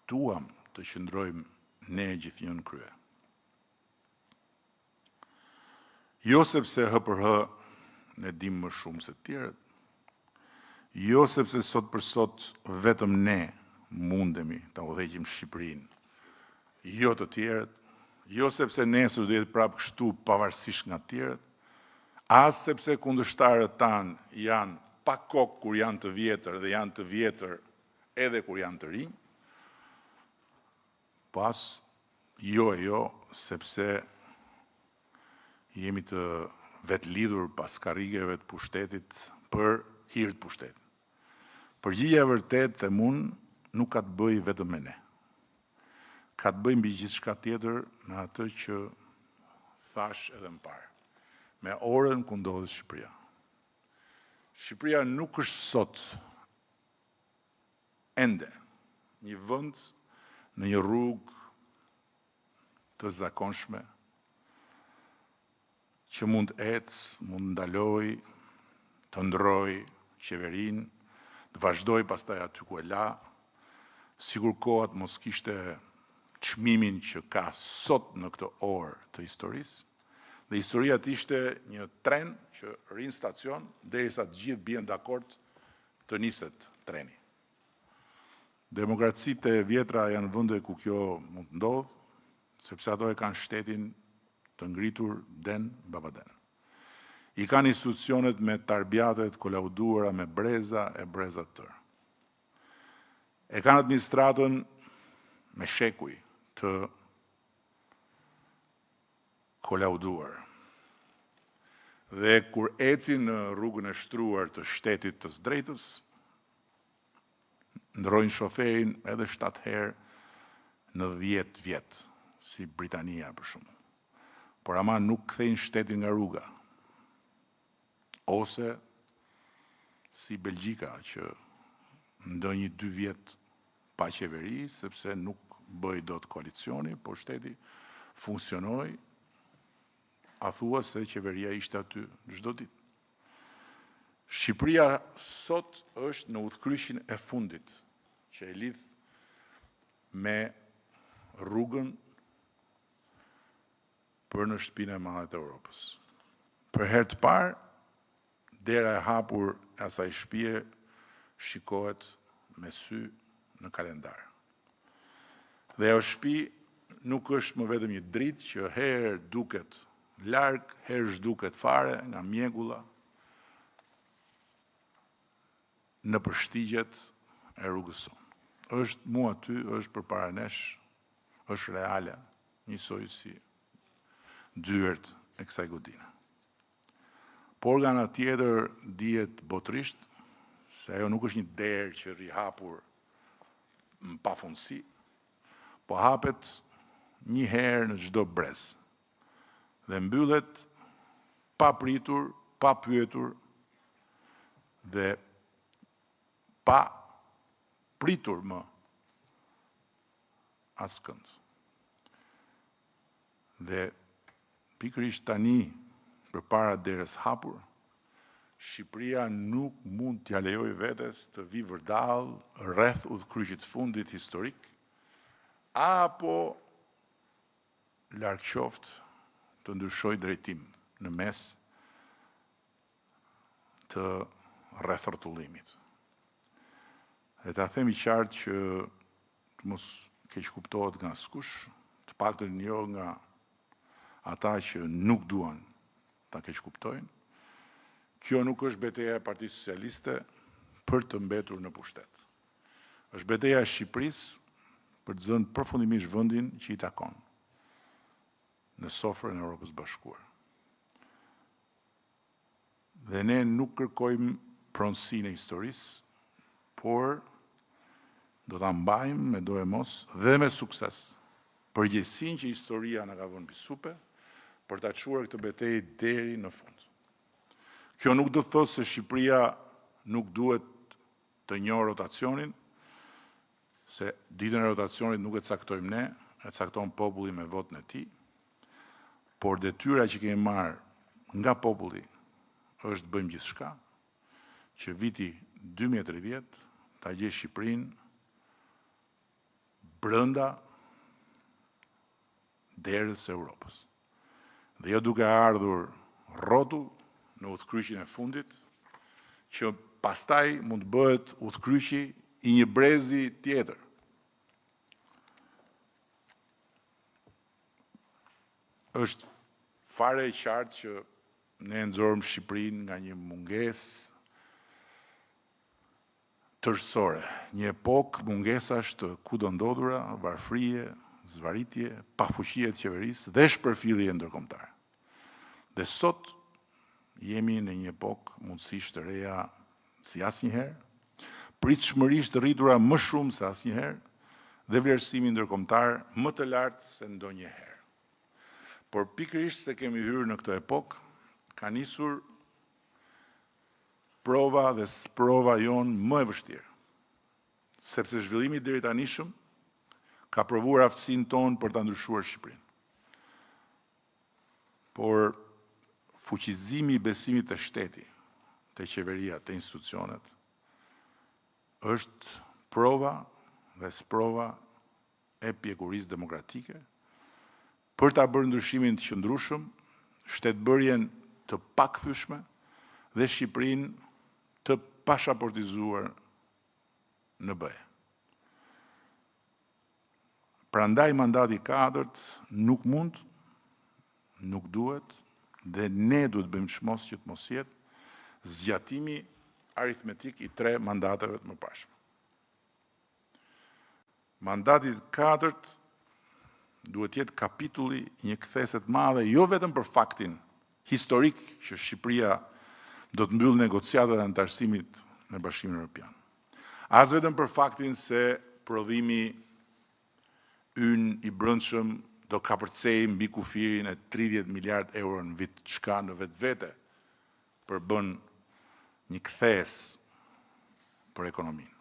duam të qëndrojmë ne gjithnjë në krye. Jo sepse hë për hë ne dim më shumë se të tjerët, jo sepse sot për sot vetëm ne mundemi ta udhëheqim Shqipërinë, jo të tjerët, jo sepse nesër do jetë prapë kështu pavarësisht nga të tjerët, as sepse kundërshtarët tanë janë pa kokë kur janë të vjetër dhe janë të vjetër edhe kur janë të rinj, pas jo, sepse jemi të vetë lidhur pas karrigeve të pushtetit për hir të pushtetit. Përgjigjja e vërtetë them unë nuk ka të bëjë vetëm me ne. Ka të bëjë mbi gjithçka tjetër me atë që thash edhe më parë, me orën ku ndodhet Shqipëria. Shqipëria nuk është sot ende një vend në një rrugë të zakonshme që mund ecë, mund ndaloj, të ndroj qeverinë, të vazhdoj pastaj aty ku e la, sikur kohat mos kishte çmimin që ka sot në këtë orë të historisë, dhe historia të ishte një tren që rinë stacion derisa të gjithë bien dakord të niset treni. Demokracitë e vjetra janë vende ku kjo mund të ndodhë, sepse ato e kanë shtetin të ngritur den babaden. I kanë institucionet me tarbjatet kolauduara me breza e breza të tërë. E kanë administratën me shekuj të kolauduar. Dhe kur ecin në rrugën e shtruar të shtetit të së drejtës, ndrojnë shoferin edhe 7 herë në 10 vjet, si Britania për shumë. Por ama nuk kthejnë shtetin nga rruga. Ose si Belgjika, që ndonjë 2 vjet pa qeveri, sepse nuk bëj dot koalicioni, por shteti funksionoi, a thua se qeveria ishte aty çdo ditë. Shqipëria sot është në udhkryqin e fundit, që e lidh me rrugën për në shtëpinë e madhe të Europës. Për herë të parë, dera e hapur e asaj shtëpie shikohet me sy në kalendar. Dhe ajo shtëpi nuk është më vetëm një dritë që herë duket larg, herë zhduket fare nga mjegulla në përshtigjet e rrugës sonë. Është mua aty, është përpara nesh, është reale, njësoj si dyert e kësaj godine. Por nga ana tjetër dihet botërisht se ajo nuk është një derë që rihapur në pafundësi, po hapet një herë në çdo brez dhe mbyllet pa pritur, pa pyetur dhe pa pritur më askënd. Dhe pikërisht tani, përpara derës hapur, Shqipëria nuk mund t'ja lejoj vetes të vi vërdall rreth udhkryqit fundit historik, apo larg qoftë të ndryshoj drejtim në mes të rrethortullimit. Dhe ta themi qartë që të mos keq kuptohet nga askush, të paktën jo nga ata që nuk duan ta keq kuptojnë, kjo nuk është betejë e Partisë Socialiste për të mbetur në pushtet. Është betejë e Shqipërisë për të zënë përfundimisht vendin që i takon në sofrën e Evropës Bashkuar. Dhe ne nuk kërkojmë pronësinë e historisë, por do ta mbajmë me do e mos dhe me sukses përgjegjësinë që historia na ka vënë mbi supe për ta çuar këtë betejë deri në fund. Kjo nuk do të thotë se Shqipëria nuk duhet të njohë rotacionin, se ditën e rotacionit nuk e caktojmë ne, e cakton populli me votën e tij, por detyra që kemi marrë nga populli është të bëjmë gjithçka që viti 2030 ta gjejë Shqipërinë brenda derës së Europës. Dhe jo duke ardhur rrotull në udhkryqin e fundit, që pastaj mund të bëhet udhkryqi i një brezi tjetër. Është fare e qartë që ne nxorëm Shqipërinë nga një mungesë tërësore, një epokë mungesash të kudo ndodhura, varfërie, zvaritje, pafuqie të qeverisë dhe shpërfillje ndërkombëtare. Dhe sot jemi në një epokë mundësisht të reja si asnjëherë, pritshmërisht rritura më shumë se asnjëherë dhe vlerësimi ndërkombëtar më të lartë se ndonjëherë. Por pikërisht se kemi hyrë në këtë epokë, ka nisur prova dhe sprova jonë më e vështirë, sepse zhvillimi deri tanishëm ka provuar aftësinë tonë për ta ndryshuar Shqipërinë. Por fuqizimi i besimit të shteti, të qeveria, të institucionet, është prova dhe sprova e pjekurisë demokratike për ta bërë ndryshimin të qëndrueshëm, shtetbërjen të pakthyeshme dhe Shqipërinë të pashaportizuar në BE. Prandaj mandati i katërt nuk mund, nuk duhet dhe ne duhet bëjmë çmos që të mos jetë zgjatimi aritmetik i 3 mandateve të mëparshme. Mandati i katërt duhet jetë kapitulli një kthese të madhe, jo vetëm për faktin historik që Shqipëria do të mbyll negociatat e antarësimit në Bashkimin Evropian. As vetëm për faktin se prodhimi ynë i brendshëm do kapërcej mbi kufirin e 30 miliard euro në vit, çka në vetvete përbën një kthes për ekonominë.